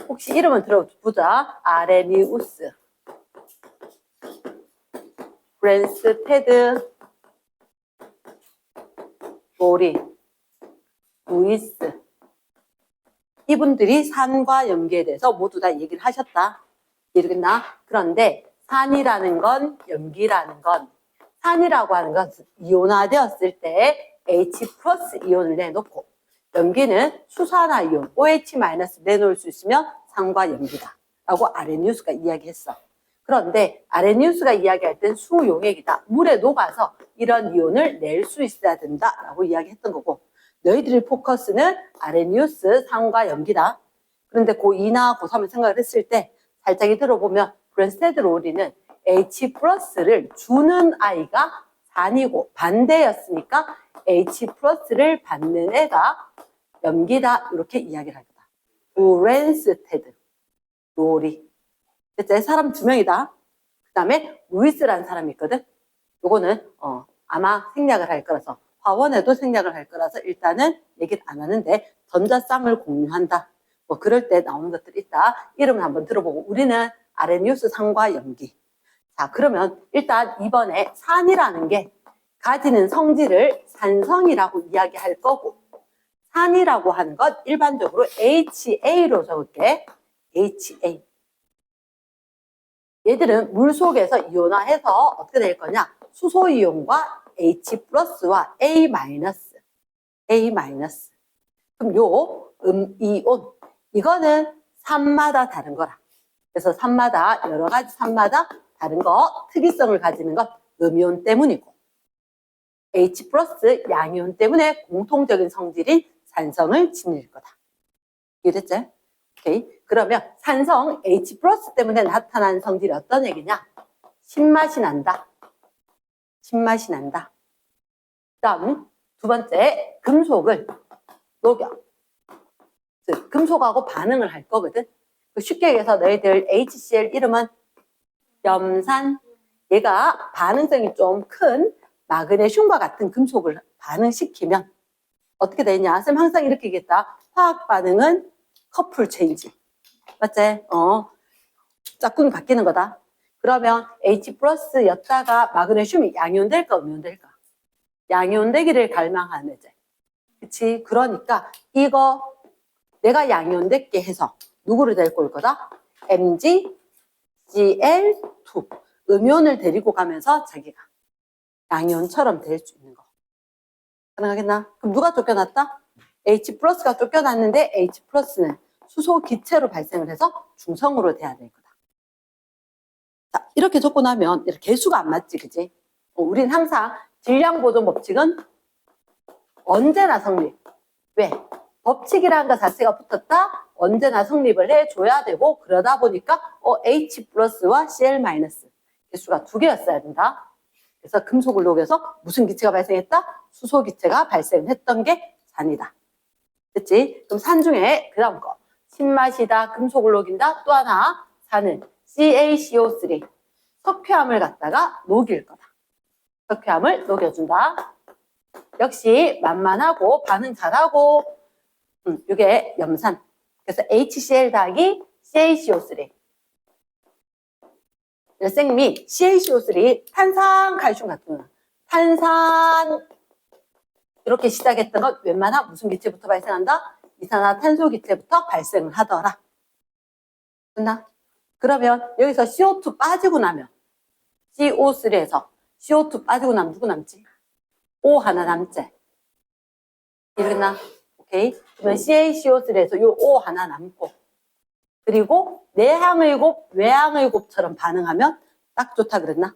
혹시 이름은 들어보자. 아레니우스, 브랜스테드, 로리, 루이스. 이분들이 산과 염기에 대해서 모두 다 얘기를 하셨다. 이해되겠나? 그런데 산이라는 건, 염기라는 건, 산이라고 하는 것은 이온화되었을 때 H 플러스 이온을 내놓고, 염기는 수산화 이온 OH 마이너스 내놓을 수 있으면 산과 염기다 라고 아레니우스가 이야기했어. 그런데 아레니우스가 이야기할 땐 수용액이다. 물에 녹아서 이런 이온을 낼 수 있어야 된다 라고 이야기했던 거고, 너희들의 포커스는 아레니우스, 산과 염기다. 그런데 고2나 고3을 생각을 했을 때 살짝이 들어보면 브랜스테드 로리는 H 플러스를 주는 아이가 산이고 반대였으니까 H 플러스를 받는 애가 염기다. 이렇게 이야기를 할 거다. 브랜스테드 로리. 이제 사람 두 명이다. 그 다음에 루이스라는 사람이 있거든. 요거는 아마 생략을 할 거라서, 화원에도 생략을 할 거라서 일단은 얘기를 안 하는데, 전자쌍을 공유한다. 뭐 그럴 때 나오는 것들이 있다. 이름을 한번 들어보고, 우리는 아레니우스 산과 염기. 자, 그러면 일단 이번에 산이라는 게 가지는 성질을 산성이라고 이야기할 거고, 산이라고 하는 것 일반적으로 HA로 적을게. HA. 얘들은 물 속에서 이온화해서 어떻게 될 거냐? 수소이온과 H 플러스와 A 마이너스. 그럼 요 이온, 이거는 산마다 다른 거라. 그래서 산마다, 여러 가지 산마다 다른 거, 특이성을 가지는 것 음이온 때문이고, H 플러스 양이온 때문에 공통적인 성질인 산성을 지닐 거다. 이해됐지? 오케이. 그러면 산성 H 플러스 때문에 나타나는 성질이 어떤 얘기냐? 신맛이 난다. 신맛이 난다. 다음 두 번째, 금속을 녹여. 즉, 금속하고 반응을 할 거거든. 쉽게 얘기해서 너희들 HCl 이름은 염산. 얘가 반응성이 좀 큰 마그네슘과 같은 금속을 반응시키면 어떻게 되냐? 쌤 항상 이렇게 얘기했다. 화학 반응은 커플 체인지. 맞지? 짝꿍이 바뀌는 거다. 그러면 H 플러스였다가 마그네슘이 양이온 될까, 음이온 될까? 양이온 되기를 갈망하는 애제. 그치? 그러니까 이거 내가 양이온 됐게 해서 누구를 데리고 올 거다? MgCl2. 음이온을 데리고 가면서 자기가 양이온처럼 될 수 있는 거. 가능하겠나? 그럼 누가 쫓겨났다? H 플러스가 쫓겨났는데 H 플러스는 수소 기체로 발생을 해서 중성으로 돼야 될 거다. 자, 이렇게 적고 나면 이렇게 개수가 안 맞지, 그지? 우린 항상 질량 보존 법칙은 언제나 성립. 왜? 법칙이라는 것 자체가 붙었다? 언제나 성립을 해줘야 되고, 그러다 보니까 H 플러스와 Cl 마이너스 개수가 두 개였어야 된다. 그래서 금속을 녹여서 무슨 기체가 발생했다? 수소 기체가 발생했던 게 산이다. 됐지? 그럼 산 중에 그 다음 거. 신맛이다. 금속을 녹인다. 또 하나, 산은 CaCO3. 석회암을 갖다가 녹일 거다. 석회암을 녹여준다. 역시 만만하고 반응 잘하고, 이게 염산. 그래서 HCl 더하기 CaCO3. 생리 CaCO3, 탄산, 칼슘 같은 거. 탄산, 이렇게 시작했던 것 웬만한 무슨 기체부터 발생한다? 이산화탄소 기체부터 발생을 하더라. 됐나? 그러면 여기서 CO2 빠지고 나면 CO3에서 CO2 빠지고 나면 누구 남지? O 하나 남지? 이해됐나? 오케이. 그러면 CaCO3에서 요 O 하나 남고, 그리고 내항의 곱, 외항의 곱처럼 반응하면 딱 좋다 그랬나?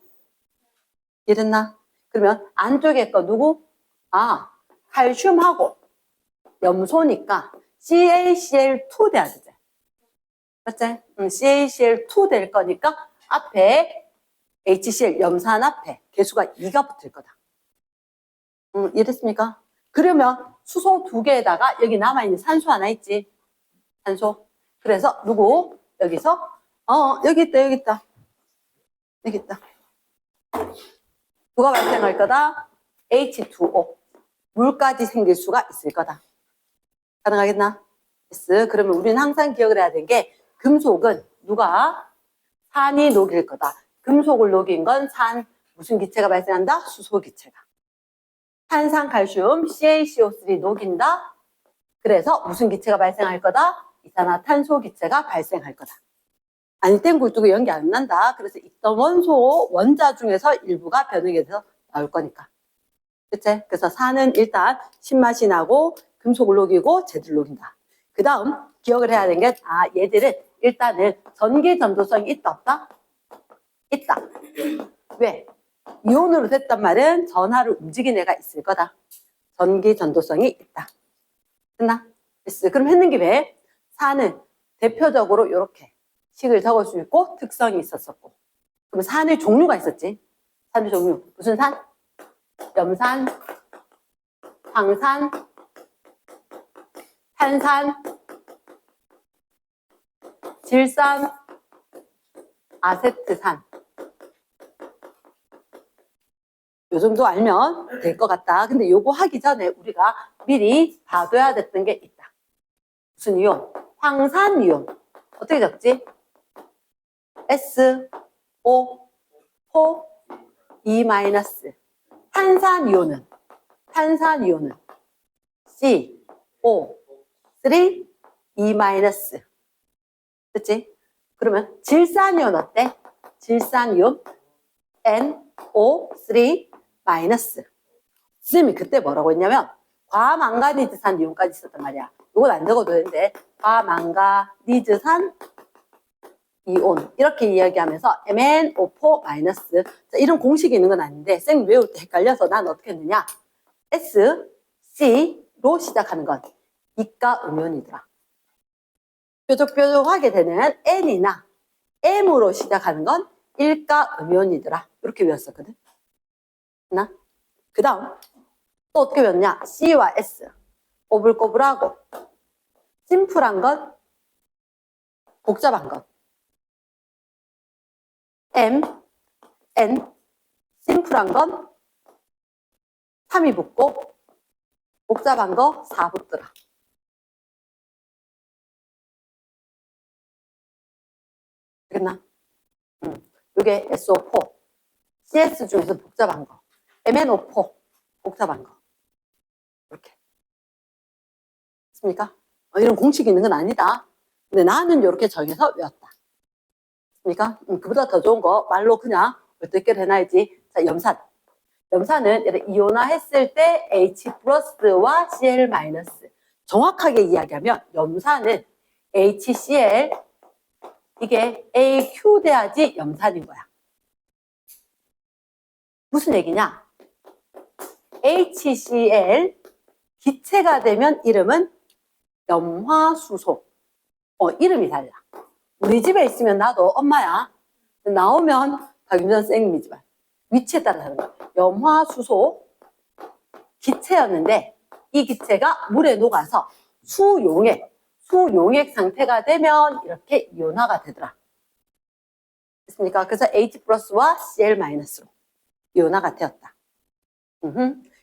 이해됐나? 그러면 안쪽에 거 누구? 칼슘하고 염소니까 CaCl2 돼야 되지. 맞지? CaCl2 될 거니까 앞에 HCl 염산 앞에 개수가 2가 붙을 거다. 이해됐습니까? 그러면 수소 두 개에다가 여기 남아있는 산소 하나 있지? 산소. 그래서 누구? 여기서 여기 있다. 누가 발생할 거다? H2O. 물까지 생길 수가 있을 거다. 가능하겠나? S. 그러면 우리는 항상 기억을 해야 되는 게 금속은 누가? 산이 녹일 거다. 금속을 녹인 건 산, 무슨 기체가 발생한다? 수소 기체가. 탄산, 칼슘, CaCO3 녹인다. 그래서 무슨 기체가 발생할 거다? 이산화탄소 기체가 발생할 거다. 아니 땐 굴뚝이 연기 안 난다. 그래서 있던 원소, 원자 중에서 일부가 변형이 돼서 나올 거니까. 그치? 그래서 산은 일단 신맛이 나고 금속을 녹이고 쟤들 녹인다. 그 다음 기억을 해야 되는 게 얘들은 일단은 전기 전도성이 있다 없다? 있다. 왜? 이온으로 됐단 말은 전하를 움직인 애가 있을 거다. 전기 전도성이 있다. 됐나? 됐어. 그럼 했는 김에 산은 대표적으로 이렇게 식을 적을 수 있고 특성이 있었었고. 그럼 산의 종류가 있었지. 산의 종류. 무슨 산? 염산, 황산, 탄산, 질산, 아세트산. 요 정도 알면 될 것 같다. 근데 요거 하기 전에 우리가 미리 봐둬야 됐던 게 있다. 무슨 이온? 황산이온. 어떻게 적지? S, O, O, E-. 탄산이온은 C, O, 3, E-. 됐지? 그러면 질산이온 어때? 질산이온 NO3-. 선생님이 그때 뭐라고 했냐면 과망가니즈산 이온까지 있었단 말이야. 이건 안 적어도 되는데 과망가니즈산 이온 이렇게 이야기하면서 MnO4-. 자, 이런 공식이 있는 건 아닌데 쌤 외울 때 헷갈려서 난 어떻게 했느냐. S, C로 시작하는 건 이가 음이온이더라. 뾰족뾰족하게 되는 N이나 M으로 시작하는 건 일가 음이온이더라. 이렇게 외웠었거든. 그 다음 또 어떻게 배웠냐. C와 S 꼬불꼬불하고 심플한 것 복잡한 것 M, N 심플한 건 3이 붙고 복잡한 거 4 붙더라. 되겠나? 이게 SO4 CS 중에서 복잡한 거 MnO4 복잡한 거 이렇게 있습니까? 이런 공식이 있는 건 아니다. 근데 나는 이렇게 정해서 외웠다. 있습니까? 그보다 더 좋은 거 말로 그냥 어떻게 해놔야지. 자, 염산. 염산은 이온화했을 때 H+와 Cl-. 정확하게 이야기하면 염산은 HCl 이게 AQ 돼야지 염산인 거야. 무슨 얘기냐? HCl 기체가 되면 이름은 염화수소. 이름이 달라. 우리 집에 있으면 나도 엄마야. 나오면 박윤전 쌤이지만 위치에 따라 다른 거야. 염화수소 기체였는데 이 기체가 물에 녹아서 수용액 상태가 되면 이렇게 이온화가 되더라. 됐습니까? 그래서 H+와 Cl-로 이온화가 되었다.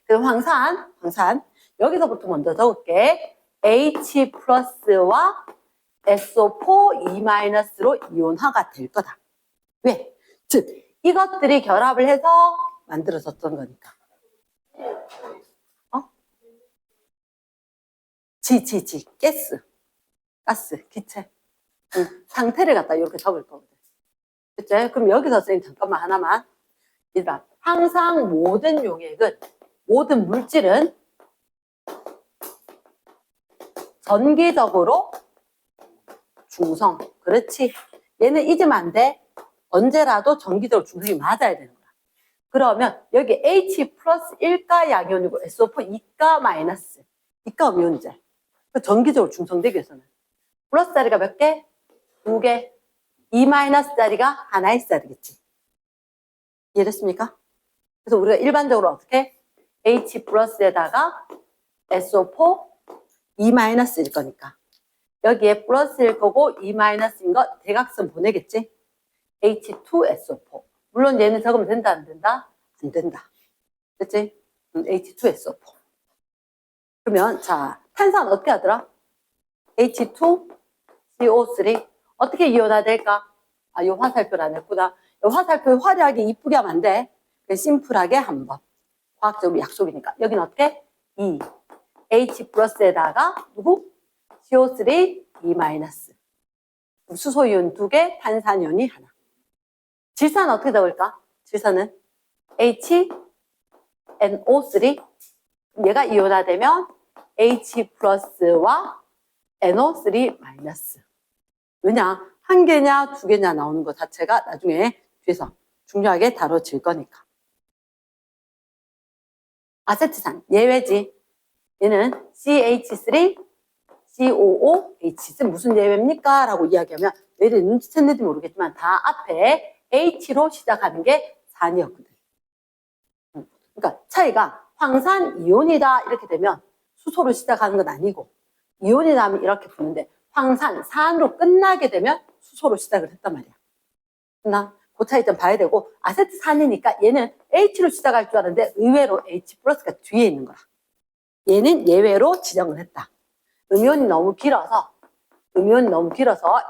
그럼 황산 여기서부터 먼저 적을게. H+와 SO4-E-로 이온화가 될 거다. 왜? 즉 이것들이 결합을 해서 만들어졌던 거니까. 가스, 기체. 상태를 갖다 이렇게 적을 거거든. 그치? 그럼 여기서 선생님 잠깐만 하나만. 일단 항상 모든 용액은, 모든 물질은 전기적으로 중성. 그렇지. 얘는 잊으면 안 돼. 언제라도 전기적으로 중성이 맞아야 되는 거야. 그러면 여기 H+1가 양이온이고 SO4 2가 마이너스. 2가 음이온이지. 전기적으로 중성되기 위해서는 플러스 자리가 몇 개? 2개. E- 자리가 하나 있어야 되겠지. 이해됐습니까? 그래서 우리가 일반적으로 어떻게? H+에다가 SO4 E-일 거니까. 여기에 플러스일 거고 E-인 거 대각선 보내겠지? H2SO4. 물론 얘는 적으면 된다, 안 된다? 안 된다. 됐지? H2SO4. 그러면, 자, 탄산 어떻게 하더라? H2CO3 어떻게 이온화될까? 아, 요 화살표를 안 했구나. 요 화살표 화려하게 이쁘게 하면 안 돼. 심플하게 한번. 과학적으로 약속이니까. 여기는 어떻게? 2. H 플러스에다가 누구? CO3 E 마이너스. 수소이온 2개, 탄산이온이 하나. 질산은 어떻게 적을까? 질산은 HNO3. 얘가 이온화되면 H 플러스와 NO3 마이너스. 왜냐? 한 개냐, 두 개냐 나오는 것 자체가 나중에 뒤에서 중요하게 다뤄질 거니까. 아세트산, 예외지. 얘는 CH3, COOH. 무슨 예외입니까? 라고 이야기하면 얘를 눈치챘는지 모르겠지만 다 앞에 H로 시작하는 게 산이었거든. 그러니까 차이가 황산 이온이다 이렇게 되면 수소로 시작하는 건 아니고 이온이다 하면 이렇게 부르는데 황산, 산으로 끝나게 되면 수소로 시작을 했단 말이야. 나 그 차이점 봐야 되고 아세트산이니까 얘는 H로 시작할 줄 알았는데 의외로 H 플러스가 뒤에 있는 거라. 얘는 예외로 지정을 했다. 음이온이 너무 길어서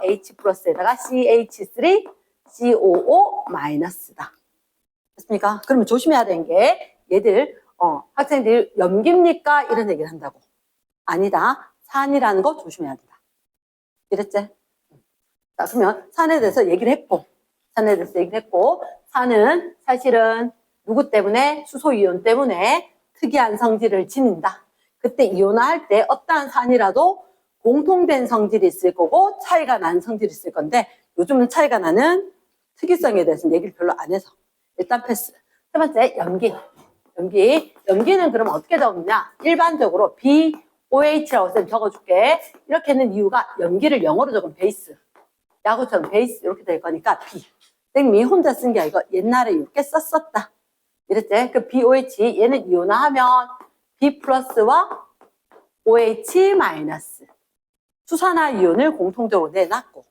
H 플러스에다가 CH3, COO 마이너스다. 됐습니까? 그러면 조심해야 되는 게 얘들 학생들이 염기입니까? 이런 얘기를 한다고. 아니다. 산이라는 거 조심해야 된다. 이랬지? 자, 그러면 산에 대해서 얘기를 했고 산은 사실은 누구 때문에? 수소이온 때문에 특이한 성질을 지닌다. 그때 이온화할 때 어떠한 산이라도 공통된 성질이 있을 거고 차이가 나는 성질이 있을 건데 요즘은 차이가 나는 특이성에 대해서는 얘기를 별로 안 해서 일단 패스. 세 번째, 연기. 연기는 그럼 어떻게 적느냐? 일반적으로 BOH라고 쌤 적어줄게. 이렇게 했는 이유가 연기를 영어로 적으면 베이스. 야구처럼 베이스 이렇게 될 거니까 B. 쌤이 혼자 쓴 게 아니고 옛날에 이렇게 썼었다. 이랬지? 그 BOH 얘는 이온화하면 B 플러스와 OH 마이너스. 수산화 이온을 공통적으로 내놨고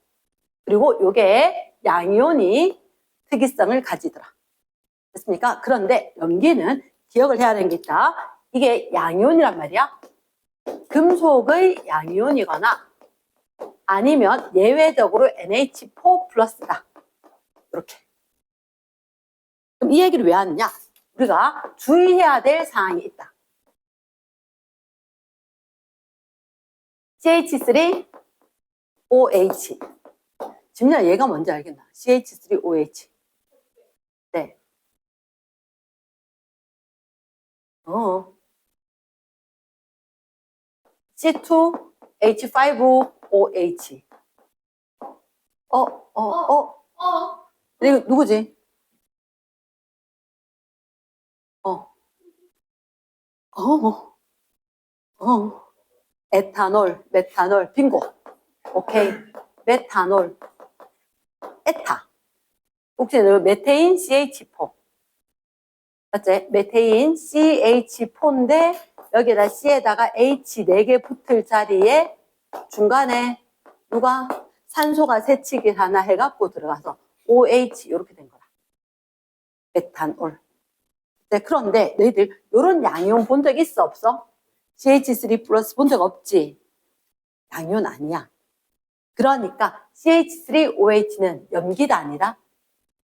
그리고 요게 양이온이 특이성을 가지더라. 됐습니까? 그런데 염기는 기억을 해야 되는 게 있다. 이게 양이온이란 말이야. 금속의 양이온이거나 아니면 예외적으로 NH4 플러스다. 이렇게. 그럼 이 얘기를 왜 하느냐? 우리가 주의해야 될 사항이 있다. CH3OH. 지민아 얘가 뭔지 알겠나? CH3OH. 네. C2H5OH. 이거 누구지? 에탄올, 메탄올, 빙고. 오케이. 메탄올, 에타. 혹시 메테인 CH4. 맞지? 메테인 CH4인데 여기에다 C에다가 H 4개 붙을 자리에 중간에 누가 산소가 세치기 하나 해갖고 들어가서 OH 이렇게 된 거라. 메탄올. 네, 그런데 너희들 이런 양이온 본 적 있어 없어? CH3 플러스 본 적 없지? 양이온 아니야. 그러니까 CH3OH는 염기가 아니라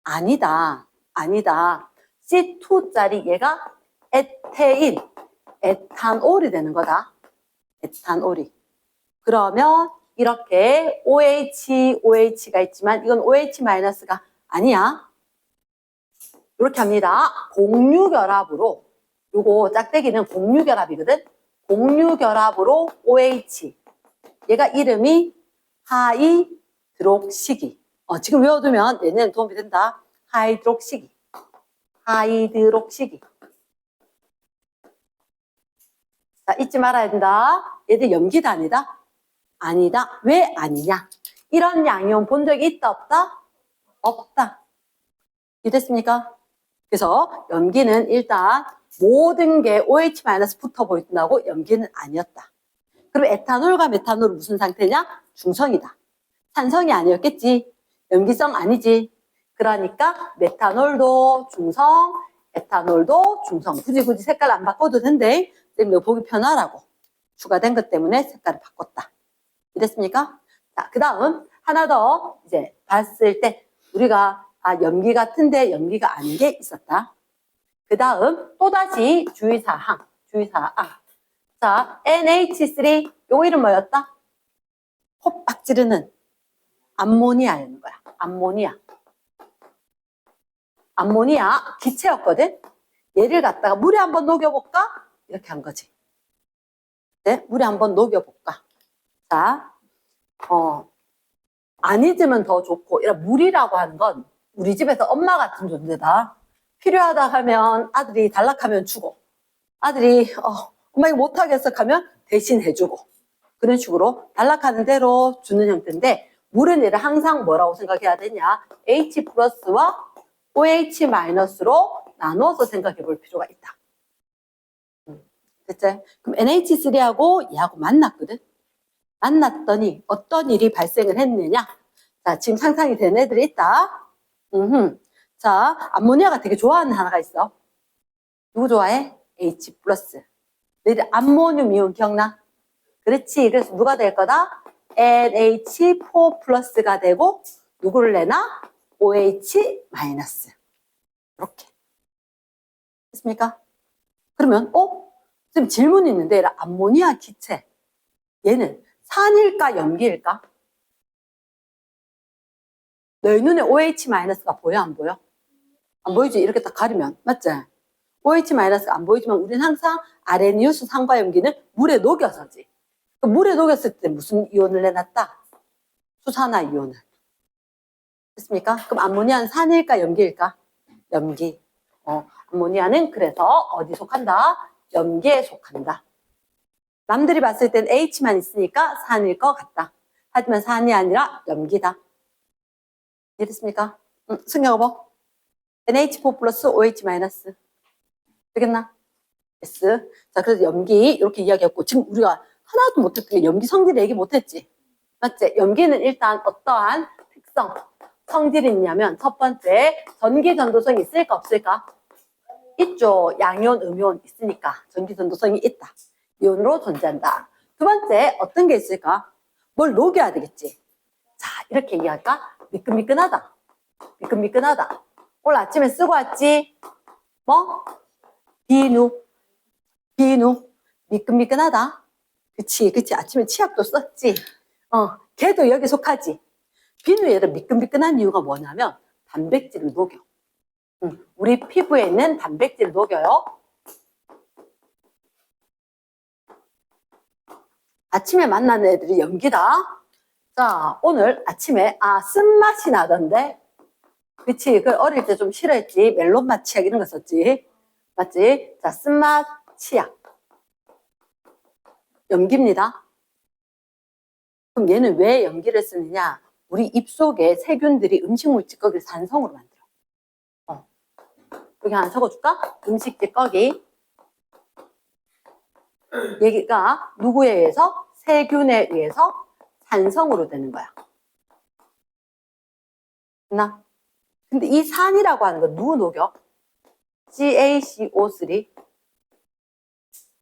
아니다. C2짜리 얘가 에테인, 에탄올이 되는 거다. 에탄올이. 그러면 이렇게 OH가 있지만 이건 OH-가 아니야. 이렇게 합니다. 공유결합으로 요거 짝대기는 공유결합이거든. 공유결합으로 OH. 얘가 이름이 하이드록시기. 지금 외워두면 얘는 도움이 된다. 하이드록시기. 자, 잊지 말아야 된다. 얘들 염기다 아니다? 아니다. 왜 아니냐? 이런 양이온 본 적이 있다 없다? 없다. 이해됐습니까? 그래서 염기는 일단 모든 게 OH- 붙어 보인다고 염기는 아니었다. 그럼 에탄올과 메탄올은 무슨 상태냐? 중성이다. 산성이 아니었겠지. 염기성 아니지. 그러니까 메탄올도 중성, 에탄올도 중성. 굳이 색깔 안 바꿔도 된대. 너 보기 편하라고. 추가된 것 때문에 색깔을 바꿨다. 이랬습니까? 자, 그 다음 하나 더 이제 봤을 때 우리가 염기 같은데 염기가 아닌 게 있었다. 그 다음 또다시 주의사항. 자, NH3 요거 이름 뭐였다? 콧박 찌르는 암모니아였는 거야. 암모니아 기체였거든. 얘를 갖다가 물에 한번 녹여볼까? 이렇게 한 거지. 네, 물에 한번 녹여볼까? 자, 안 잊으면 더 좋고, 이런 물이라고 하는 건 우리 집에서 엄마 같은 존재다. 필요하다 하면 아들이 단락하면 주고, 아들이 엄마 이거 못하겠어 하면 대신 해주고, 그런 식으로 단락하는 대로 주는 형태인데, 물은 얘를 항상 뭐라고 생각해야 되냐? H 플러스와 OH 마이너스로 나누어서 생각해 볼 필요가 있다. 됐지? 그럼 NH3하고 얘하고 만났거든? 만났더니 어떤 일이 발생을 했느냐? 자, 지금 상상이 되는 애들이 있다. 자, 암모니아가 되게 좋아하는 하나가 있어. 누구 좋아해? H 플러스. 너희들 암모늄 이온 기억나? 그렇지. 그래서 누가 될 거다? NH4 플러스가 되고 누구를 내나? OH 마이너스. 이렇게. 됐습니까? 그러면 지금 질문이 있는데 암모니아 기체 얘는 산일까 염기일까? 너희 눈에 OH-가 보여 안 보여? 안 보이지? 이렇게 딱 가리면 맞지? OH-가 안 보이지만 우리는 항상 아레니우스 산과 염기는 물에 녹여서지. 물에 녹였을 때 무슨 이온을 내놨다? 수산화 이온을. 됐습니까? 그럼 암모니아는 산일까 염기일까? 염기. 암모니아는 그래서 어디 속한다? 염기에 속한다. 남들이 봤을 땐 H만 있으니까 산일 것 같다. 하지만 산이 아니라 염기다. 이해됐습니까? 승경어버 NH4 플러스 OH 마이너스. 되겠나? S. 자, 그래서 염기 이렇게 이야기했고 지금 우리가 하나도 못했던 게 염기 성질 얘기 못했지. 맞지? 염기는 일단 어떠한 특성, 성질이 있냐면 첫 번째 전기 전도성이 있을까 없을까? 있죠. 양이온, 음이온 있으니까 전기 전도성이 있다. 이온으로 존재한다. 두 번째 어떤 게 있을까? 뭘 녹여야 되겠지. 자, 이렇게 얘기할까? 미끈미끈하다. 오늘 아침에 쓰고 왔지? 뭐? 비누. 미끈미끈하다. 그치. 아침에 치약도 썼지? 걔도 여기 속하지? 비누 얘를 미끈미끈한 이유가 뭐냐면 단백질을 녹여. 우리 피부에 있는 단백질을 녹여요. 아침에 만나는 애들이 염기다. 자, 오늘 아침에 쓴맛이 나던데. 그치? 그 어릴 때 좀 싫어했지. 멜론맛 치약 이런 거 썼지. 맞지? 자, 쓴맛 치약. 염기입니다. 그럼 얘는 왜 염기를 쓰느냐? 우리 입속에 세균들이 음식물 찌꺼기를 산성으로 만들어. 여기 하나 적어줄까? 음식 찌꺼기. 얘가 누구에 의해서? 세균에 의해서 산성으로 되는 거야. 나? 근데 이 산이라고 하는 건 누구 녹여? CaCO3.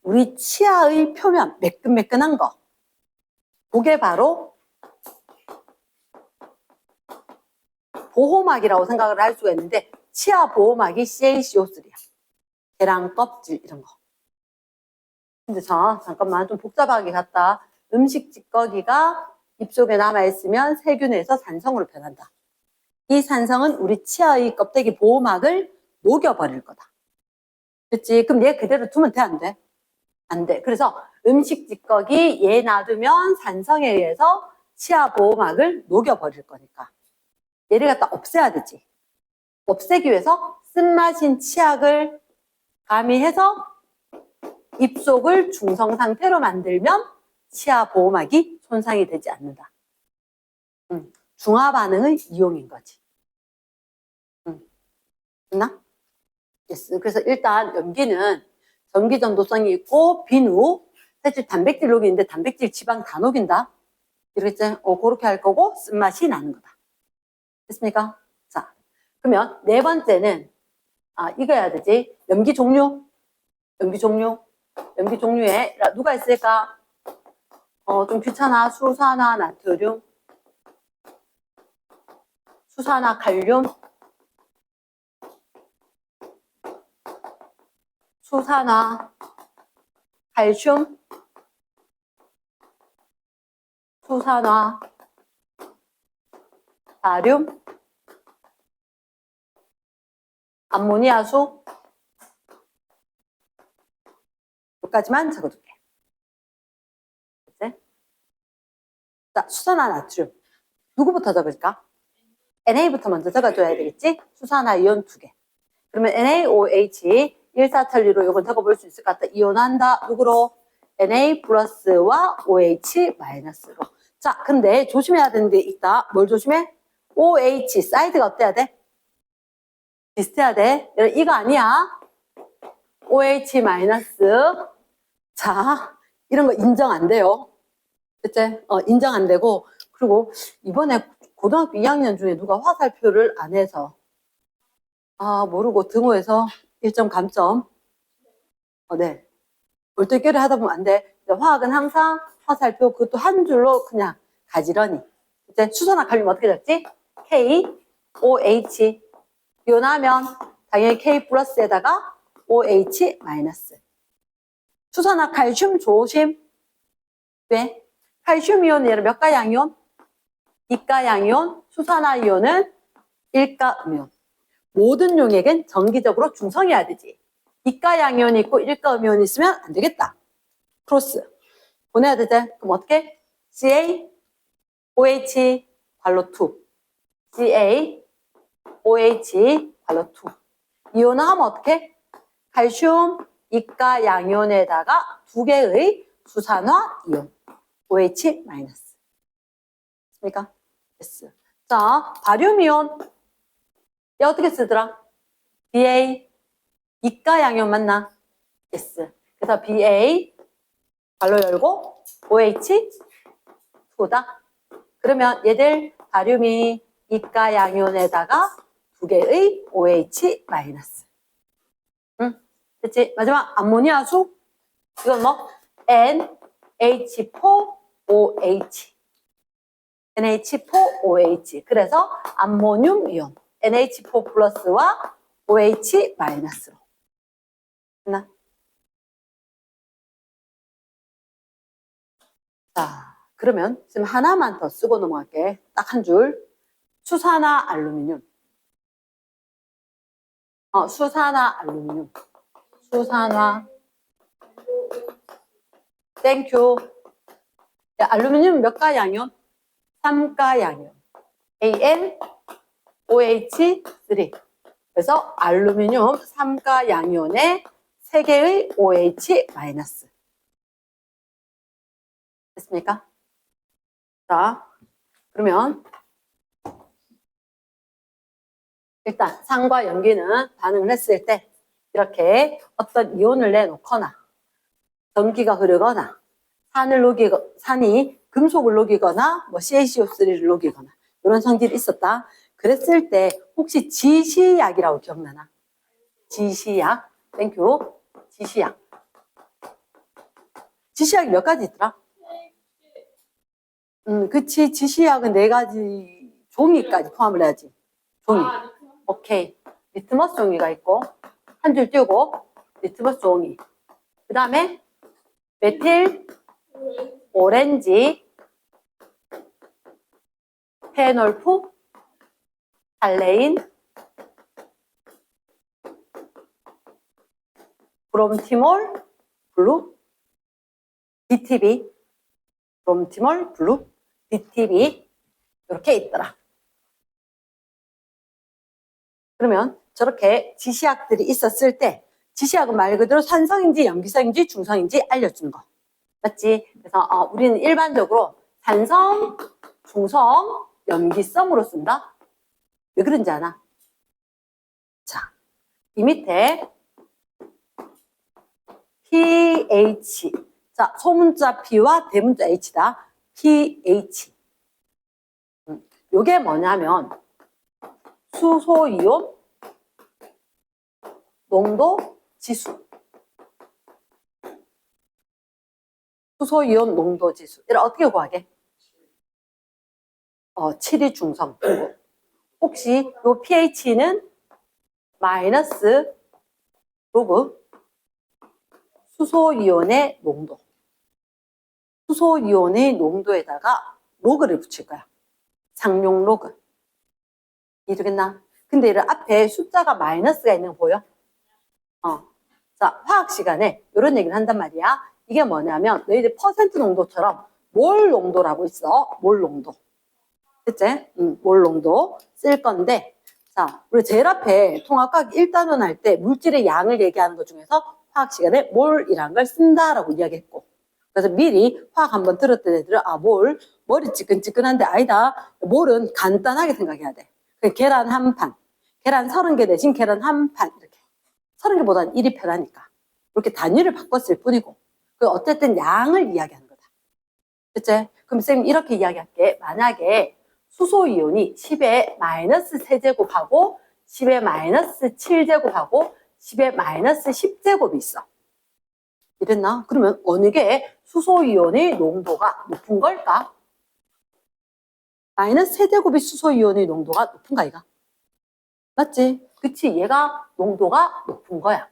우리 치아의 표면 매끈매끈한 거. 그게 바로 보호막이라고 생각을 할 수가 있는데 치아 보호막이 CaCO3야. 계란 껍질 이런 거. 근데 잠깐만 좀 복잡하게 갔다. 음식 찌꺼기가 입속에 남아있으면 세균에서 산성으로 변한다. 이 산성은 우리 치아의 껍데기 보호막을 녹여버릴 거다. 그치? 그럼 얘 그대로 두면 돼? 안 돼? 안 돼. 그래서 음식 찌꺼기 얘 놔두면 산성에 의해서 치아 보호막을 녹여버릴 거니까. 얘를 갖다 없애야 되지. 없애기 위해서 쓴맛인 치약을 가미해서 입속을 중성 상태로 만들면 치아 보호막이 손상이 되지 않는다. 중화 반응의 이용인 거지. 됐나? yes. 그래서 일단 염기는 전기 전도성이 있고 비누, 사실 단백질 녹이는데 단백질 지방 다 녹인다. 이러겠지? 그렇게 할 거고 쓴맛이 나는 거다. 됐습니까? 자, 그러면 네 번째는 이거 해야 되지. 염기 종류에 누가 있을까? 좀 귀찮아. 수산화 나트륨, 수산화 칼륨, 수산화 칼슘, 수산화 바륨, 암모니아수, 여기까지만 적어둘게. 그치? 자, 수산화 나트륨. 누구부터 적을까? NA부터 먼저 적어줘야 되겠지? 수산화 이온 2개. 그러면 NaOH 일사천리로 이걸 적어볼 수 있을 것 같다. 이온한다. 누구로? Na 플러스와 OH 마이너스로. 자, 근데 조심해야 되는 게 있다. 뭘 조심해? OH 사이드가 어때야 돼? 비슷해야 돼. 이거 아니야. OH 마이너스. 자, 이런 거 인정 안 돼요. 그치? 인정 안 되고. 그리고 이번에 고등학교 2학년 중에 누가 화살표를 안 해서 모르고 등호에서 1점 감점. 네. 얼떨결에 하다 보면 안 돼. 화학은 항상 화살표 그것도 한 줄로 그냥 가지런히. 이제 수산화 칼륨 어떻게 됐지? K, OH. 이온하면 당연히 K 플러스에다가 OH 마이너스. 수산화 칼슘 조심. 왜? 칼슘 이온은 얘는 몇 가 양이온? 2가 양이온. 수산화 이온은 1가 음이온. 모든 용액은 정기적으로 중성해야 되지. 2가 양이온이 있고 1가 음이온이 있으면 안 되겠다. 크로스. 보내야 되지? 그럼 어떻게? CA, OH, 괄호 2. CA, OH, 괄호 2. 이온화하면 어떻게? 칼슘, 2가 양이온에다가 2개의 수산화 이온. OH 마이너스. 됐습니까? 됐어. 자, 바륨 이온. 얘 어떻게 쓰더라? BA, 2가 양이온 맞나? yes. 그래서 BA 발로 열고 OH 2다. 그러면 얘들 바륨이 2가 양이온에다가 2개의 OH 마이너스. 응? 됐지? 마지막 암모니아수. 이건 뭐? NH4OH. NH4OH. 그래서 암모늄 이온. NH4 플러스와 OH 마이너스로. 됐나? 자, 그러면 지금 하나만 더 쓰고 넘어갈게. 딱 한 줄. 수산화 알루미늄. 수산화 알루미늄. 수산화. 땡큐. 알루미늄 몇 가 양이온? 3가 양이온. AnOH3. 그래서 알루미늄 3가 양이온에 3개의 OH 마이너스. 됐습니까? 자, 그러면 일단 산과 염기는 반응을 했을 때 이렇게 어떤 이온을 내놓거나 전기가 흐르거나 산이 금속을 녹이거나 뭐 CaCO3를 녹이거나 이런 성질이 있었다. 그랬을 때 혹시 지시약이라고 기억나나? 지시약. 땡큐. 지시약. 지시약이 몇 가지 있더라? 그치. 지시약은 4가지 종이까지 포함을 해야지. 종이. 오케이. 리트머스 종이가 있고 한 줄 띄우고 리트머스 종이. 그 다음에 메틸 오렌지 페놀프 달레인 브롬티몰 블루 DTB 브롬티몰 블루 DTB 이렇게 있더라. 그러면 저렇게 지시약들이 있었을 때 지시약은 말 그대로 산성인지 염기성인지 중성인지 알려주는 거. 맞지? 그래서 우리는 일반적으로 산성, 중성, 염기성으로 쓴다. 왜 그런지 아나? 자, 이 밑에 pH. 자, 소문자 P와 대문자 H다. pH. 요게 뭐냐면 수소이온 농도 지수. 수소이온 농도 지수. 이걸 어떻게 구하게? 7이 중성. 혹시 요 pH는 마이너스 로그 수소이온의 농도. 수소이온의 농도에다가 로그를 붙일 거야. 상용 로그. 이해되겠나? 근데 이런 앞에 숫자가 마이너스가 있는 거 보여? 자, 화학 시간에 이런 얘기를 한단 말이야. 이게 뭐냐면 너희들 퍼센트 농도처럼 몰 농도라고 있어. 몰 농도. 그치? 몰 농도 쓸 건데, 자, 우리 제일 앞에 통합과학 1단원 할 때 물질의 양을 얘기하는 것 중에서 화학 시간에 몰이라는 걸 쓴다라고 이야기했고, 그래서 미리 화학 한번 들었던 애들은 몰, 머리 찌끈찌끈한데 아니다. 몰은 간단하게 생각해야 돼. 계란 한 판, 계란 30개 대신 계란 한 판 이렇게. 30개보다는 1이 편하니까. 이렇게 단위를 바꿨을 뿐이고, 어쨌든 양을 이야기하는 거다. 그치? 그럼 쌤 이렇게 이야기할게. 만약에 수소이온이 10의 마이너스 세제곱하고 10의 마이너스 7제곱하고 10의 마이너스 10제곱이 있어. 이랬나? 그러면 어느 게 수소이온의 농도가 높은 걸까? 마이너스 세제곱이 수소이온의 농도가 높은가, 이가? 맞지? 그치? 얘가 농도가 높은 거야.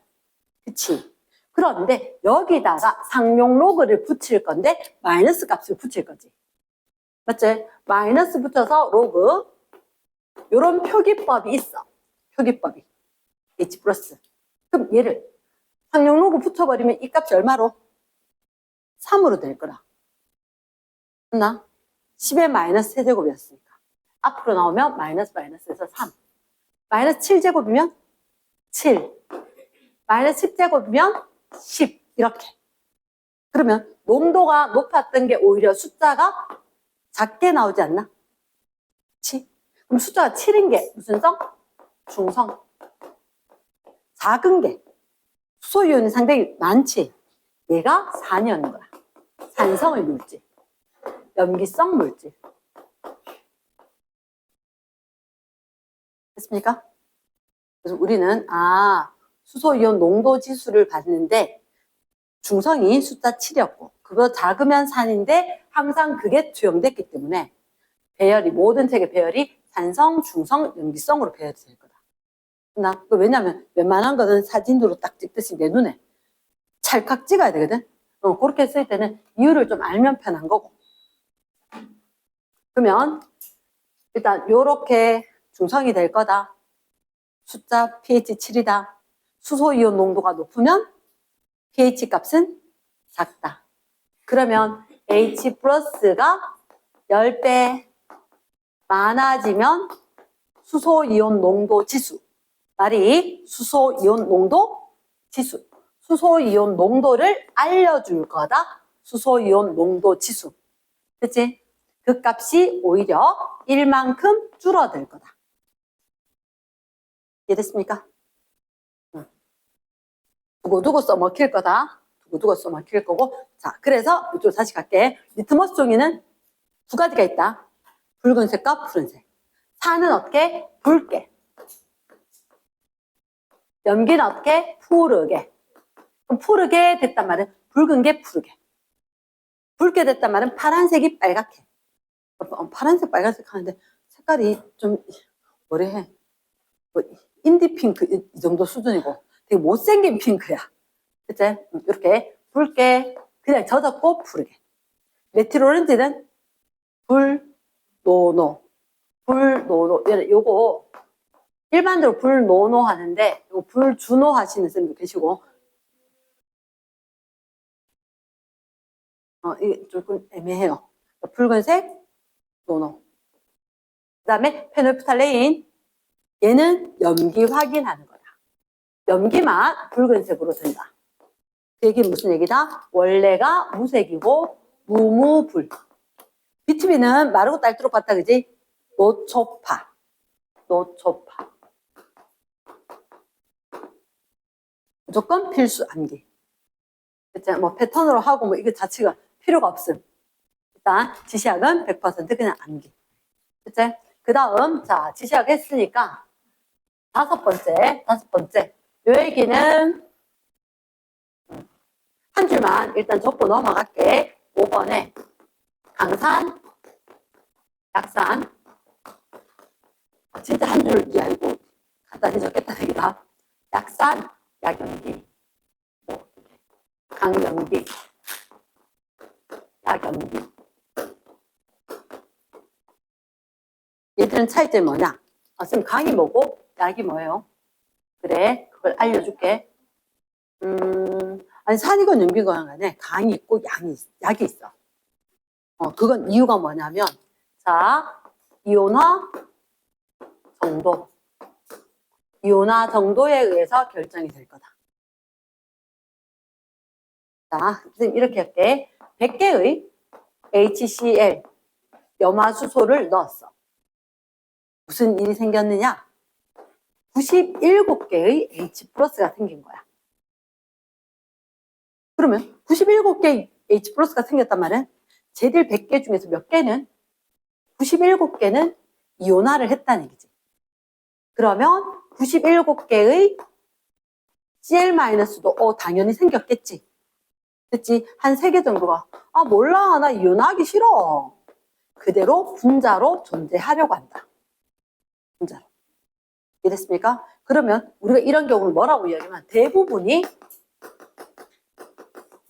그치? 그런데 여기다가 상용 로그를 붙일 건데 마이너스 값을 붙일 거지. 맞지? 마이너스 붙여서 로그 요런 표기법이 있어. 표기법이. H 플러스. 그럼 얘를 상용 로그 붙여버리면 이 값이 얼마로? 3으로 될 거라. 맞나? 10의 마이너스 세제곱이었으니까. 앞으로 나오면 마이너스 마이너스에서 3. 마이너스 7제곱이면 7. 마이너스 10제곱이면 10. 이렇게. 그러면 농도가 높았던 게 오히려 숫자가 작게 나오지 않나? 그치? 그럼 숫자가 7인 게 무슨 성? 중성. 작은 게 수소이온이 상당히 많지. 얘가 산이었는 거야. 산성의 물질. 염기성 물질. 됐습니까? 그래서 우리는 수소이온 농도 지수를 봤는데 중성이 숫자 7이었고 그거 작으면 산인데 항상 그게 투영됐기 때문에 배열이 모든 책의 배열이 산성, 중성, 염기성으로 배열이 될 거다. 왜냐면 웬만한 거는 사진으로 딱 찍듯이 내 눈에 찰칵 찍어야 되거든. 그렇게 했을 때는 이유를 좀 알면 편한 거고. 그러면 일단 요렇게 중성이 될 거다. 숫자 pH 7이다. 수소이온 농도가 높으면 pH 값은 작다. 그러면 H 플러스가 10배 많아지면 수소이온 농도 지수. 말이 수소이온 농도 지수. 수소이온 농도를 알려줄 거다. 수소이온 농도 지수. 그치? 그 값이 오히려 1만큼 줄어들 거다. 이해됐습니까? 두고두고 써먹힐 거다. 두고두고 써먹힐 거고. 자, 그래서 이쪽 다시 갈게. 리트머스 종이는 두 가지가 있다. 붉은색과 푸른색. 산은 어떻게? 붉게. 염기는 어떻게? 푸르게. 그럼 푸르게 됐단 말은 붉은 게 푸르게. 붉게 됐단 말은 파란색이 빨갛게. 파란색, 빨간색 하는데 색깔이 좀 뭐래? 인디 핑크 이 정도 수준이고 되게 못생긴 핑크야. 그치? 이렇게 붉게 그냥 젖었고 푸르게. 메틸 오렌지는 불노노. 불노노. 요거 일반적으로 불노노 하는데 요거 불주노 하시는 분도 계시고 이게 조금 애매해요. 붉은색 노노. 그 다음에 페놀프탈레인 얘는 염기 확인하는 거다. 염기만 붉은색으로 된다. 그 얘기는 무슨 얘기다? 원래가 무색이고 무무불. 비투비는 마르고 딸도록 봤다 그지? 노초파. 노초파. 무조건 필수 암기. 그치? 뭐 패턴으로 하고 뭐 이거 자체가 필요가 없음. 일단 지시학은 100% 그냥 암기. 그치? 그 다음 자 지시학 했으니까 다섯 번째 요 얘기는 한 줄만 일단 접고 넘어갈게. 5번에 강산, 약산. 진짜 한 줄 이해하고 간단히 적겠다, 여기다. 약산, 약염기. 강염기, 약염기. 얘들은 차이점이 뭐냐? 선생님 강이 뭐고 약이 뭐예요? 그래, 그걸 알려줄게. 아니 산이건 염기건 간에 강이 있고 약이 있어. 그건 이유가 뭐냐면, 자, 이온화 정도. 이온화 정도에 의해서 결정이 될 거다. 자, 선생님 이렇게 할게. 100개의 HCl 염화수소를 넣었어. 무슨 일이 생겼느냐? 97개의 H 플러스가 생긴 거야. 그러면 97개의 H 플러스가 생겼단 말은 쟤들 100개 중에서 몇 개는 97개는 이온화를 했다는 얘기지. 그러면 97개의 Cl-도 당연히 생겼겠지. 그치? 한 3개 정도가 몰라, 나 이온화하기 싫어. 그대로 분자로 존재하려고 한다. 분자로. 이해됐습니까? 그러면 우리가 이런 경우는 뭐라고 이야기하면 대부분이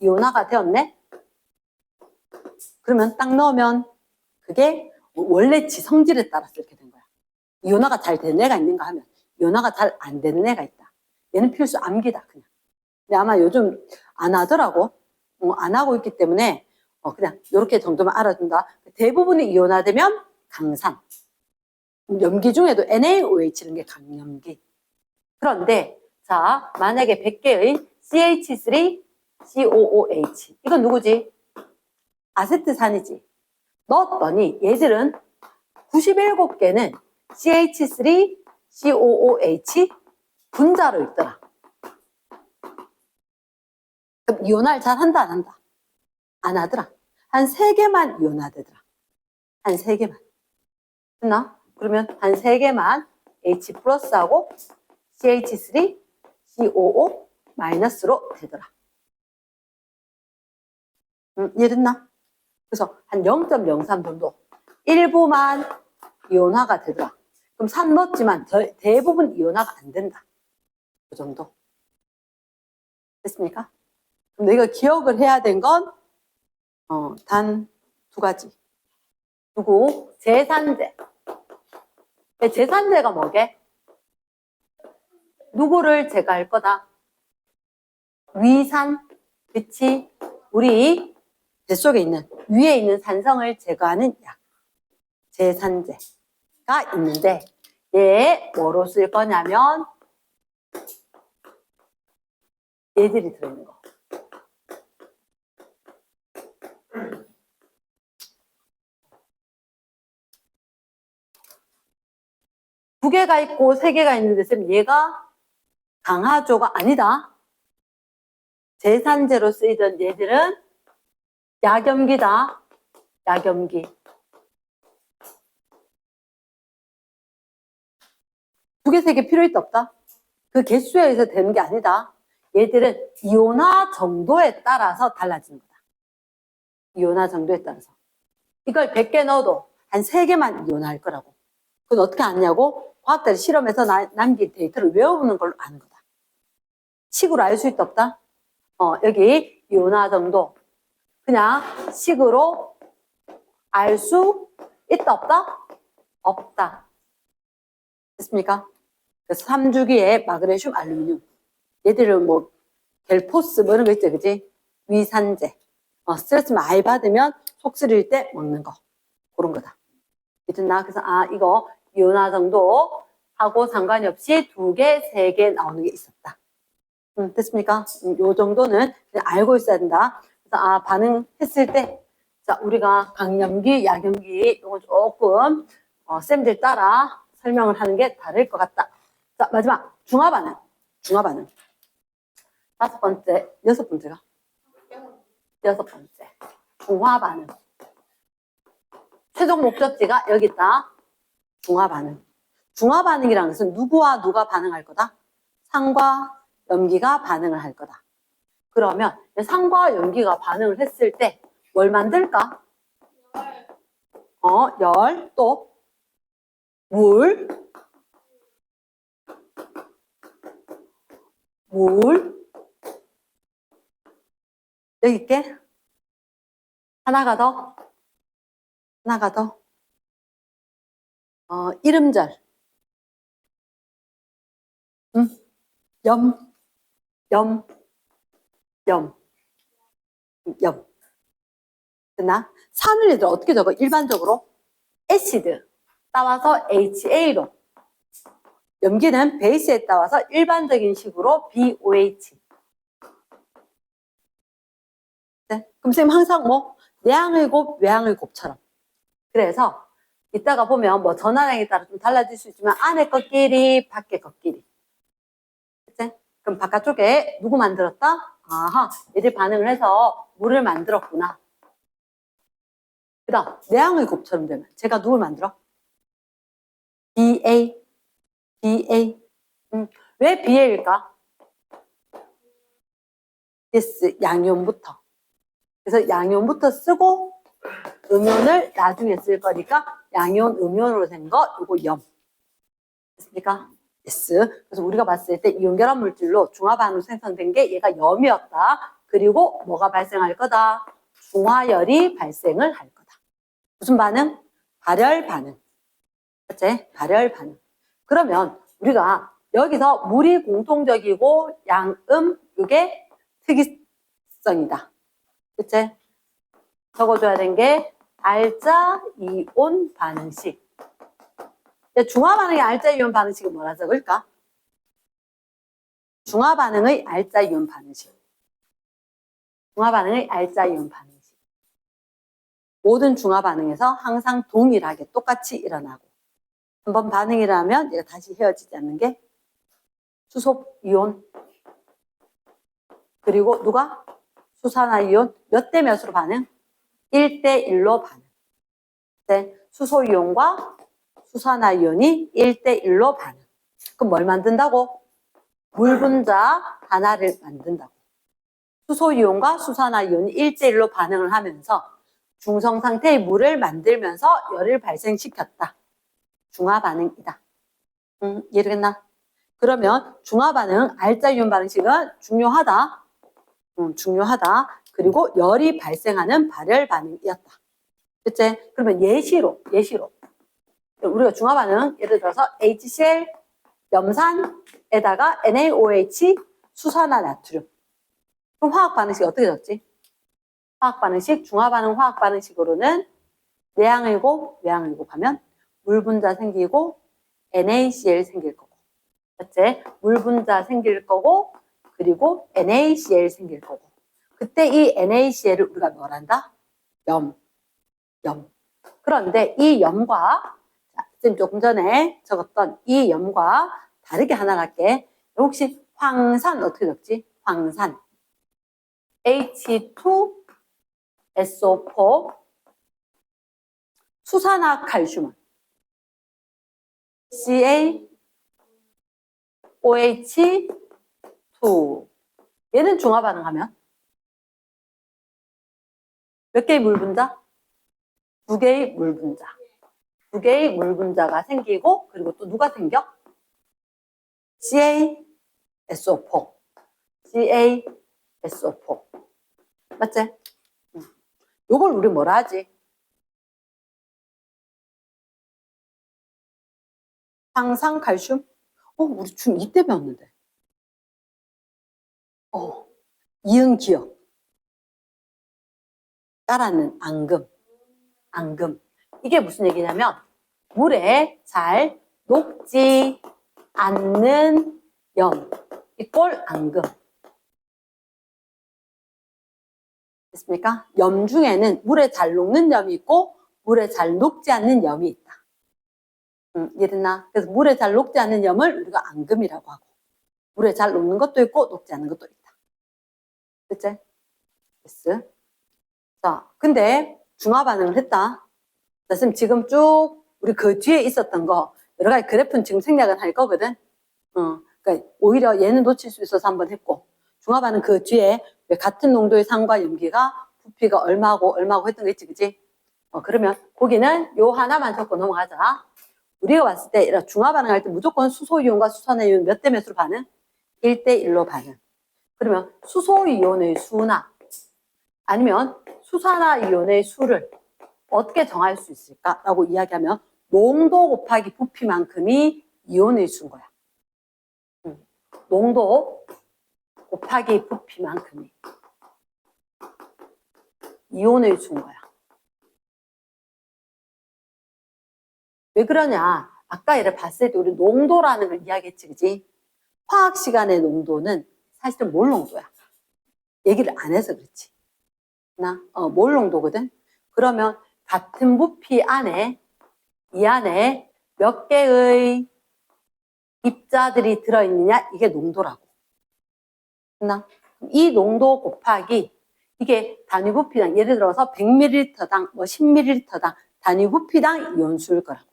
이온화가 되었네? 그러면 딱 넣으면 그게 원래 지성질에 따라서 이렇게 된 거야. 이온화가 잘 되는 애가 있는가 하면 이온화가 잘 안 되는 애가 있다. 얘는 필수 암기다, 그냥. 근데 아마 요즘 안 하더라고. 안 하고 있기 때문에 그냥 이렇게 정도만 알아둔다. 대부분이 이온화되면 강산. 염기 중에도 NaOH라는 게 강염기. 그런데 자, 만약에 100개의 CH3COOH 이건 누구지? 아세트산이지. 넣었더니 얘들은 97개는 CH3COOH 분자로 있더라. 그럼 이온화를 잘 한다, 안 한다? 안 하더라. 한 3개만 이온화되더라. 한 3개만. 됐나? 그러면 한 3개만 H 플러스하고 CH3COO 마이너스로 되더라. 이해됐나? 그래서 한 0.03 정도. 일부만 이온화가 되더라. 그럼 산 넣었지만 대부분 이온화가 안 된다. 그 정도. 됐습니까? 그럼 너희가 기억을 해야 된 건, 단 2가지. 누구? 제산제. 제산제가 뭐게? 누구를 제거할 거다? 위산. 그치? 우리 뱃속에 있는, 위에 있는 산성을 제거하는 약. 제산제가 있는데, 얘 뭐로 쓸 거냐면, 얘들이 들어있는 거. 두 개가 있고 3개가 있는데 쌤 얘가 강화조가 아니다. 제산제로 쓰이던 얘들은 약염기다. 약염기. 2개, 3개 필요 있다 없다? 그 개수에 의해서 되는 게 아니다. 얘들은 이온화 정도에 따라서 달라지는 거다. 이온화 정도에 따라서. 이걸 100개 넣어도 한 3개만 이온화할 거라고. 그건 어떻게 아느냐고? 과학자들이 실험해서 남긴 데이터를 외우는 걸로 아는 거다. 식으로 알 수 있다 없다? 여기 이온화 정도. 그냥 식으로 알 수 있다 없다? 없다. 됐습니까? 그래서 3주기에 마그네슘, 알루미늄. 얘들은 뭐 겔포스 뭐 이런 거 있죠, 그지? 위산제. 스트레스 많이 받으면 속 쓰릴 때 먹는 거. 그런 거다. 됐나? 그래서 이거 이온화 정도 하고 상관이 없이 2개, 3개 나오는 게 있었다. 됐습니까? 요 정도는 그냥 알고 있어야 된다. 그래서 반응했을 때, 자, 우리가 강염기, 약염기, 요거 조금, 쌤들 따라 설명을 하는 게 다를 것 같다. 자, 마지막, 중화 반응. 중화 반응. 5번째, 6번째가? 6번째. 중화 반응. 최종 목적지가 여기 있다. 중화 반응. 중화 반응이라는 것은 누구와 누가 반응할 거다? 산과 염기가 반응을 할 거다. 그러면 산과 염기가 반응을 했을 때 뭘 만들까? 열, 또 물, 여기 있게. 하나가 더, 이름절, 염, 염, 염, 염. 됐나? 산을 얘들 어떻게 적어? 일반적으로 애시드 따와서 HA로, 염기는 베이스에 따와서 일반적인 식으로 BOH. 네? 그럼 선생님 항상 뭐 내항의 곱, 외항의 곱처럼. 그래서 이따가 보면 뭐 전환량에 따라 좀 달라질 수 있지만 안에 것끼리, 밖에 것끼리. 그치? 그럼 바깥쪽에 누구 만들었다? 아하, 얘들 반응을 해서 물을 만들었구나. 그 다음 내항의 곱처럼 되면 제가 누굴 만들어? BA. 왜 BA일까? yes, 양이온부터. 그래서 양이온부터 쓰고 음이온을 나중에 쓸 거니까 양이온, 음이온으로 된 거, 요거 염. 됐습니까? yes. 그래서 우리가 봤을 때 이온 결합 물질로 중화반응으로 생성된 게 얘가 염이었다. 그리고 뭐가 발생할 거다? 중화열이 발생을 할 거다. 무슨 반응? 발열 반응. 그치? 발열 반응. 그러면 우리가 여기서 물이 공통적이고 양음, 이게 특이성이다. 그치? 적어줘야 되는 게 알자 이온 반응식. 중화 반응의 알자 이온 반응식은 뭐라 적을까? 중화 반응의 알자 이온 반응식. 중화 반응의 알자 이온 반응식. 모든 중화 반응에서 항상 동일하게 똑같이 일어나고 한번 반응이 일어나면 얘가 다시 헤어지지 않는 게 수소 이온 그리고 누가? 수산화 이온 몇 대 몇으로 반응? 1대 1로 반응. 네, 수소 이온과 수산화 이온이 1대 1로 반응. 그럼 뭘 만든다고? 물 분자 하나를 만든다고. 수소 이온과 수산화 이온이 1대 1로 반응을 하면서 중성 상태의 물을 만들면서 열을 발생시켰다. 중화 반응이다. 이해되겠나? 그러면 중화 반응, 알자 이온 반응식은 중요하다. 중요하다. 그리고 열이 발생하는 발열 반응이었다. 그치? 그러면 예시로. 우리가 중화 반응, 예를 들어서 HCl, 염산에다가 NaOH, 수산화 나트륨. 그럼 화학 반응식 어떻게 적지? 화학 반응식, 중화 반응 화학 반응식으로는 내항의 곱, 외항의 곱 하면 물 분자 생기고 NaCl 생길 거고. 맞지? 물 분자 생길 거고, 그리고 NaCl 생길 거고. 그때 이 NaCl을 우리가 뭐란다? 염. 그런데 이 염과, 지금 조금 전에 적었던 이 염과 다르게 하나 할게. 혹시 황산 어떻게 적지? 황산. H2SO4. 수산화 칼슘은 CaOH2. 얘는 중화 반응하면 몇 개의 물 분자? 2개의 물 분자. 2개의 물 분자가 생기고, 그리고 또 누가 생겨? CaSO4. CaSO4. 맞지? 요걸 우리 뭐라 하지? 황산칼슘? 우리 중2 때 배웠는데. 이응 기억. 따라는 앙금. 이게 무슨 얘기냐면 물에 잘 녹지 않는 염 이꼴 앙금. 됐습니까? 염 중에는 물에 잘 녹는 염이 있고 물에 잘 녹지 않는 염이 있다. 이해됐나? 그래서 물에 잘 녹지 않는 염을 우리가 앙금이라고 하고 물에 잘 녹는 것도 있고 녹지 않는 것도 있다. 됐지? 됐어? 자, 근데 중화 반응을 했다. 선생님 지금 쭉 우리 그 뒤에 있었던 거 여러 가지 그래프는 지금 생략은 할 거거든. 그러니까 오히려 얘는 놓칠 수 있어서 한번 했고 중화 반응 그 뒤에 같은 농도의 산과 염기가 부피가 얼마고 얼마고 했던 거 있지, 그지? 그러면 거기는 요 하나만 적고 넘어가자. 우리가 봤을 때 이런 중화 반응할 때 무조건 수소 이온과 수산의 이온 몇 대 몇으로 반응? 1대 1로 반응. 그러면 수소 이온의 수나 아니면 수산화 이온의 수를 어떻게 정할 수 있을까라고 이야기하면 농도 곱하기 부피만큼이 이온의 수인 거야. 농도 곱하기 부피만큼이 이온의 수인 거야. 왜 그러냐? 아까 얘를 봤을 때 우리 농도라는 걸 이야기했지, 그지? 화학 시간의 농도는 사실은 몰 농도야. 얘기를 안 해서 그렇지. 몰 농도거든? 그러면 같은 부피 안에, 이 안에 몇 개의 입자들이 들어있느냐? 이게 농도라고. 이 농도 곱하기, 이게 단위 부피당, 예를 들어서 100ml당, 10ml당 단위 부피당 이온수일 거라고.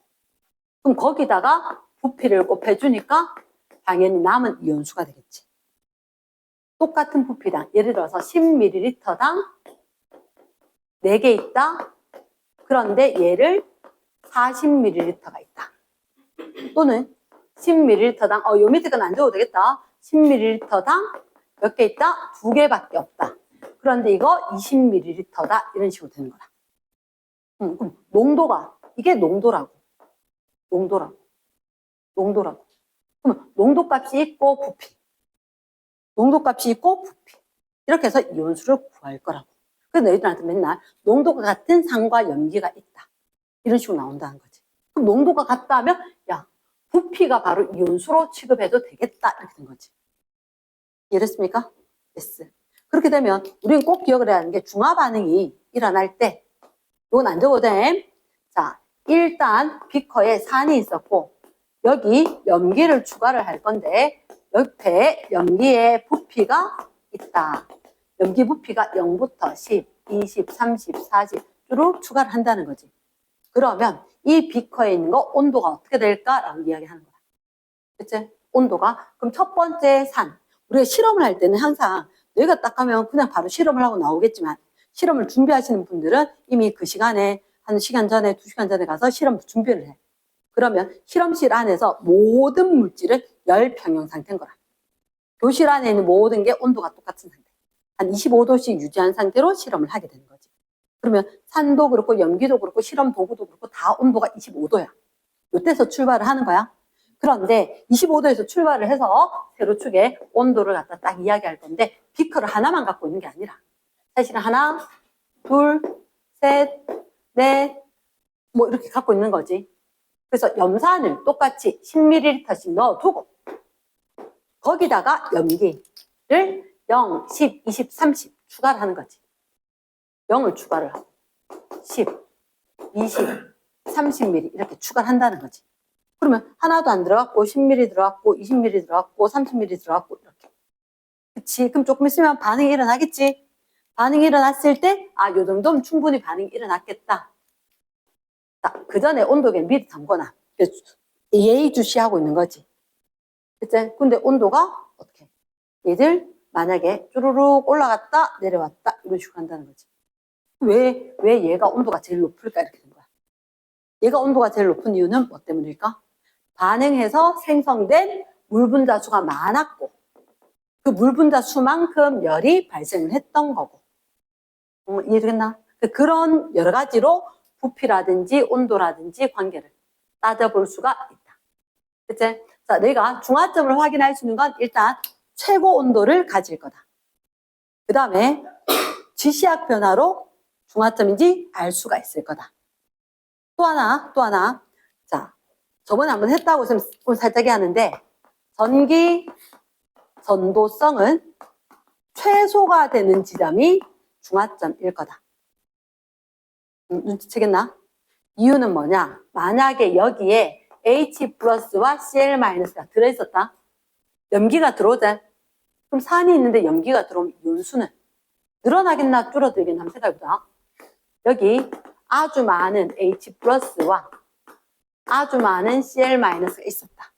그럼 거기다가 부피를 곱해주니까 당연히 남은 이온수가 되겠지. 똑같은 부피당, 예를 들어서 10ml당 4개 있다. 그런데 얘를 40ml가 있다. 또는 10ml당, 요 밑에 건 안 적어도 되겠다. 10ml당 몇 개 있다? 2개밖에 없다. 그런데 이거 20ml다. 이런 식으로 되는 거다. 그럼 농도가, 이게 농도라고. 농도라고. 그러면 농도값이 있고 부피. 농도값이 있고 부피. 이렇게 해서 이온수를 구할 거라고. 그래서 너희들한테 맨날 농도가 같은 산과 염기가 있다. 이런 식으로 나온다는 거지. 그럼 농도가 같다면 야, 부피가 바로 이온수로 취급해도 되겠다. 이렇게 된 거지. 이해됐습니까? yes. 그렇게 되면 우리는 꼭 기억을 해야 하는 게 중화 반응이 일어날 때 이건 안 적어도 돼. 자, 일단 비커에 산이 있었고 여기 염기를 추가를 할 건데 옆에 염기의 부피가 있다. 염기 부피가 0부터 10, 20, 30, 40 쭉 추가를 한다는 거지. 그러면 이 비커에 있는 거 온도가 어떻게 될까라고 이야기하는 거야. 그치? 온도가. 그럼 첫 번째 산. 우리가 실험을 할 때는 항상 너희가 딱 가면 그냥 바로 실험을 하고 나오겠지만 실험을 준비하시는 분들은 이미 그 시간에 1시간 전에 2시간 전에 가서 실험 준비를 해. 그러면 실험실 안에서 모든 물질은 열 평형 상태인 거라. 교실 안에 있는 모든 게 온도가 똑같은 상태. 한 25도씩 유지한 상태로 실험을 하게 되는 거지. 그러면 산도 그렇고 염기도 그렇고 실험 도구도 그렇고 다 온도가 25도야. 이때서 출발을 하는 거야. 그런데 25도에서 출발을 해서 세로축에 온도를 갖다 딱 이야기할 건데 비커를 하나만 갖고 있는 게 아니라 사실은 하나, 둘, 셋, 넷, 뭐 이렇게 갖고 있는 거지. 그래서 염산을 똑같이 10ml씩 넣어두고 거기다가 염기를 0, 10, 20, 30 추가를 하는 거지. 0을 추가를 하고 10, 20, 30ml 이렇게 추가를 한다는 거지. 그러면 하나도 안 들어갔고 10ml 들어갔고 20ml 들어갔고 30ml 들어갔고 이렇게. 그치? 그럼 조금 있으면 반응이 일어나겠지? 반응이 일어났을 때 요 정도면 충분히 반응이 일어났겠다. 자, 그 전에 온도계를 미리 담거나 예의주시하고 있는 거지. 그치? 근데 온도가 어떻게? 얘들 만약에 쭈루룩 올라갔다 내려왔다 이런 식으로 한다는 거지. 왜 얘가 온도가 제일 높을까 이렇게 된 거야. 얘가 온도가 제일 높은 이유는 뭐 때문일까? 반응해서 생성된 물 분자 수가 많았고 그 물 분자 수만큼 열이 발생을 했던 거고. 이해되겠나? 그런 여러 가지로 부피라든지 온도라든지 관계를 따져볼 수가 있다. 그치? 자, 내가 중화점을 확인할 수 있는 건 일단 최고 온도를 가질 거다. 그 다음에 지시학 변화로 중화점인지 알 수가 있을 거다. 또 하나. 자, 저번에 한번 했다고 좀 살짝 하는데 전기 전도성은 최소가 되는 지점이 중화점일 거다. 눈치채겠나? 이유는 뭐냐? 만약에 여기에 H 플러스와 Cl 마이너스가 들어있었다. 염기가 들어오자. 그럼 산이 있는데 염기가 들어오면 이온수는 늘어나겠나 줄어들겠나 한번 생각해보자. 여기 아주 많은 H 플러스와 아주 많은 Cl 마이너스가 있었다.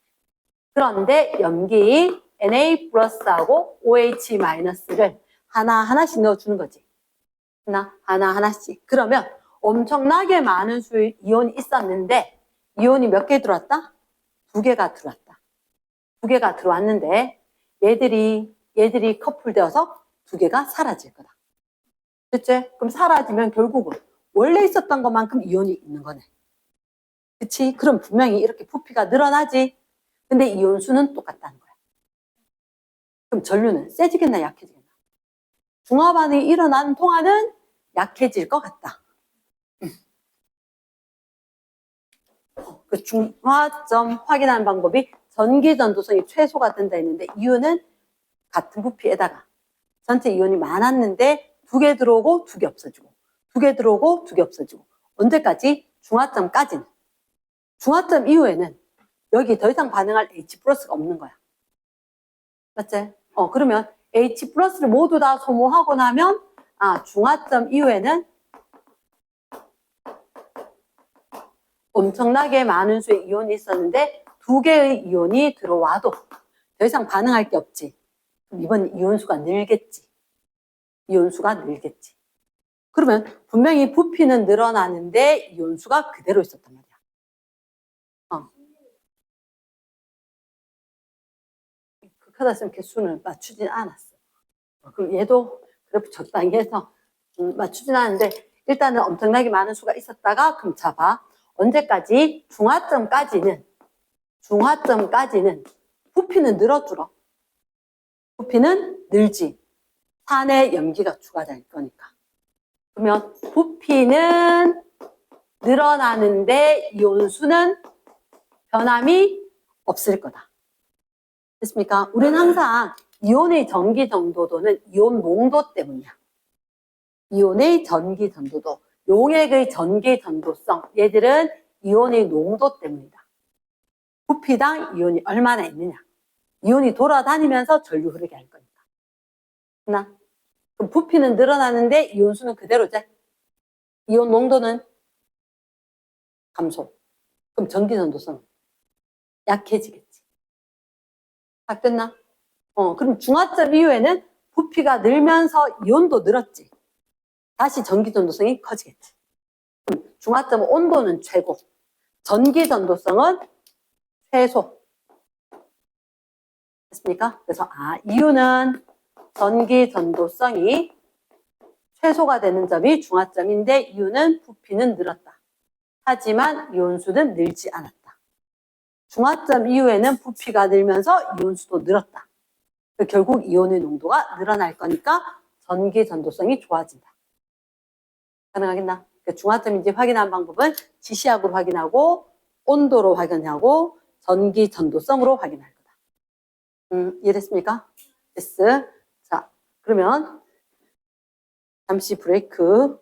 그런데 염기 Na 플러스하고 OH 마이너스를 하나하나씩 넣어주는 거지. 하나씩. 그러면 엄청나게 많은 수의 이온이 있었는데 이온이 몇 개 들어왔다? 2개가 들어왔다. 2개가 들어왔는데 얘들이 커플되어서 2개가 사라질 거다. 그치? 그럼 사라지면 결국은 원래 있었던 것만큼 이온이 있는 거네. 그치? 그럼 분명히 이렇게 부피가 늘어나지. 근데 이온 수는 똑같다는 거야. 그럼 전류는 세지겠나 약해지겠나? 중화 반응이 일어나는 동안은 약해질 것 같다. 그 중화점 확인하는 방법이 전기 전도성이 최소가 된다 했는데 이유는 같은 부피에다가 전체 이온이 많았는데 2개 들어오고 2개 없어지고 2개 들어오고 2개 없어지고 언제까지? 중화점까지는. 중화점 이후에는 여기 더 이상 반응할 H 플러스가 없는 거야. 맞지? 그러면 H 플러스를 모두 다 소모하고 나면 중화점 이후에는 엄청나게 많은 수의 이온이 있었는데 2개의 이온이 들어와도 더 이상 반응할 게 없지. 그럼 이번 이온수가 늘겠지. 이온수가 늘겠지. 그러면 분명히 부피는 늘어나는데 이온수가 그대로 있었단 말이야. 극하다 쌤 개수는 맞추진 않았어. 그럼 얘도 그래프 적당히 해서 맞추진 않았는데 일단은 엄청나게 많은 수가 있었다가 그럼 잡아. 언제까지? 중화점까지는 부피는 늘어줄어. 부피는 늘지. 산의 염기가 추가될 거니까. 그러면 부피는 늘어나는데 이온수는 변함이 없을 거다. 됐습니까? 우리는 항상 이온의 전기 전도도는 이온 농도 때문이야. 이온의 전기 전도도, 용액의 전기 전도성, 얘들은 이온의 농도 때문이다. 부피당 이온이 얼마나 있느냐. 이온이 돌아다니면서 전류 흐르게 할 거니까. 그럼 부피는 늘어나는데 이온수는 그대로지. 이온 농도는 감소. 그럼 전기 전도성 약해지겠지. 다 됐나? 그럼 중화점 이후에는 부피가 늘면서 이온도 늘었지. 다시 전기 전도성이 커지겠지. 그럼 중화점 온도는 최고. 전기 전도성은 최소. 됐습니까? 그래서 이유는 전기 전도성이 최소가 되는 점이 중화점인데 이유는 부피는 늘었다. 하지만 이온수는 늘지 않았다. 중화점 이후에는 부피가 늘면서 이온수도 늘었다. 결국 이온의 농도가 늘어날 거니까 전기 전도성이 좋아진다. 가능하겠나? 중화점인지 확인하는 방법은 지시학으로 확인하고 온도로 확인하고 전기 전도성으로 확인할 거다. 이해됐습니까? 됐어. 자, 그러면 잠시 브레이크.